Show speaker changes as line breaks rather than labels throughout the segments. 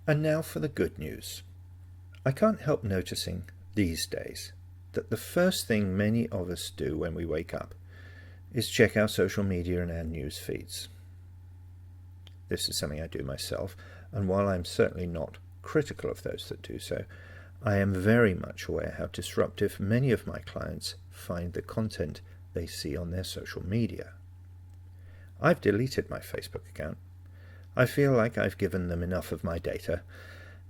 And now for the good news. I can't help noticing these days that the first thing many of us do when we wake up is check our social media and our news feeds. This is something I do myself, and while I'm certainly not critical of those that do so, I am very much aware how disruptive many of my clients find the content they see on their social media. I've deleted my Facebook account. I feel like I've given them enough of my data,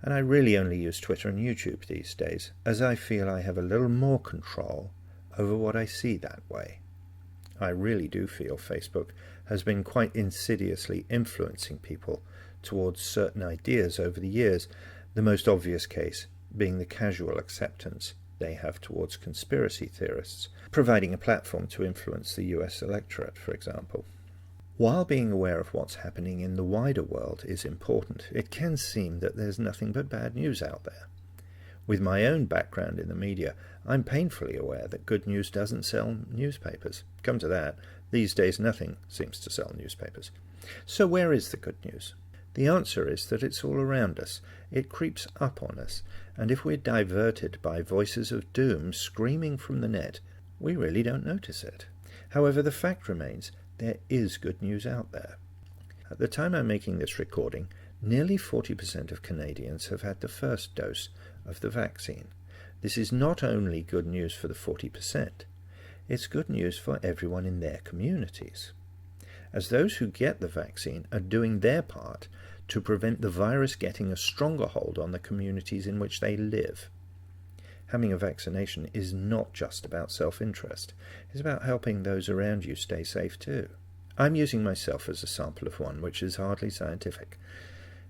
and I really only use Twitter and YouTube these days, as I feel I have a little more control over what I see that way. I really do feel Facebook has been quite insidiously influencing people towards certain ideas over the years, the most obvious case being the casual acceptance they have towards conspiracy theorists, providing a platform to influence the US electorate, for example. While being aware of what's happening in the wider world is important, it can seem that there's nothing but bad news out there. With my own background in the media, I'm painfully aware that good news doesn't sell newspapers. Come to that, these days nothing seems to sell newspapers. So where is the good news? The answer is that it's all around us. It creeps up on us, and if we're diverted by voices of doom screaming from the net, we really don't notice it. However, the fact remains, there is good news out there. At the time I'm making this recording, nearly 40% of Canadians have had the first dose of the vaccine. This is not only good news for the 40%, it's good news for everyone in their communities, as those who get the vaccine are doing their part to prevent the virus getting a stronger hold on the communities in which they live. Having a vaccination is not just about self-interest. It's about helping those around you stay safe too. I'm using myself as a sample of one, which is hardly scientific.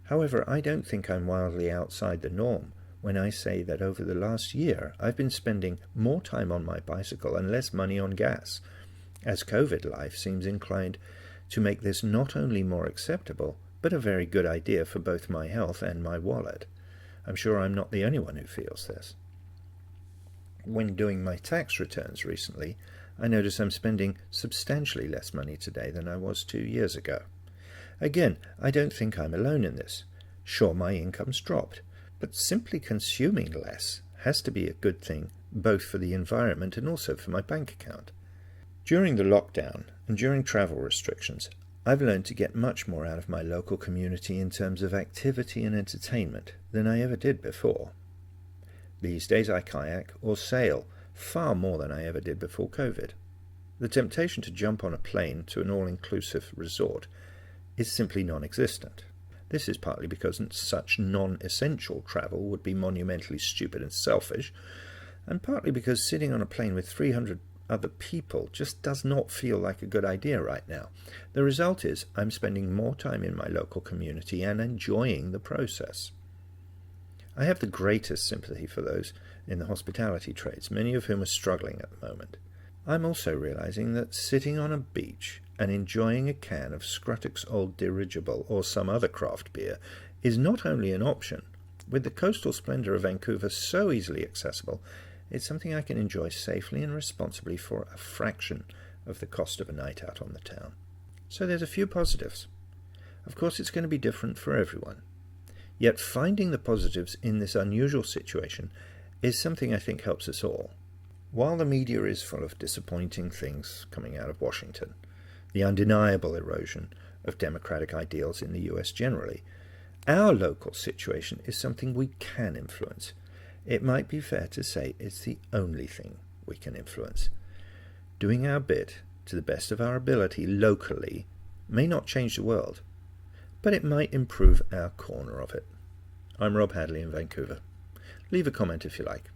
However, I don't think I'm wildly outside the norm when I say that over the last year I've been spending more time on my bicycle and less money on gas, as COVID life seems inclined to make this not only more acceptable, but a very good idea for both my health and my wallet. I'm sure I'm not the only one who feels this. When doing my tax returns recently, I notice I'm spending substantially less money today than I was 2 years ago. Again, I don't think I'm alone in this. Sure, my income's dropped, but simply consuming less has to be a good thing, both for the environment and also for my bank account. During the lockdown and during travel restrictions, I've learned to get much more out of my local community in terms of activity and entertainment than I ever did before. These days I kayak or sail far more than I ever did before COVID. The temptation to jump on a plane to an all-inclusive resort is simply non-existent. This is partly because such non-essential travel would be monumentally stupid and selfish, and partly because sitting on a plane with 300 other people just does not feel like a good idea right now. The result is I'm spending more time in my local community and enjoying the process. I have the greatest sympathy for those in the hospitality trades, many of whom are struggling at the moment. I'm also realizing that sitting on a beach and enjoying a can of Scruttock's Old Dirigible or some other craft beer is not only an option. With the coastal splendor of Vancouver so easily accessible, it's something I can enjoy safely and responsibly for a fraction of the cost of a night out on the town. So there's a few positives. Of course, it's going to be different for everyone. Yet finding the positives in this unusual situation is something I think helps us all. While the media is full of disappointing things coming out of Washington, the undeniable erosion of democratic ideals in the US generally, our local situation is something we can influence. It might be fair to say it's the only thing we can influence. Doing our bit to the best of our ability locally may not change the world, but it might improve our corner of it. I'm Rob Hadley in Vancouver. Leave a comment if you like.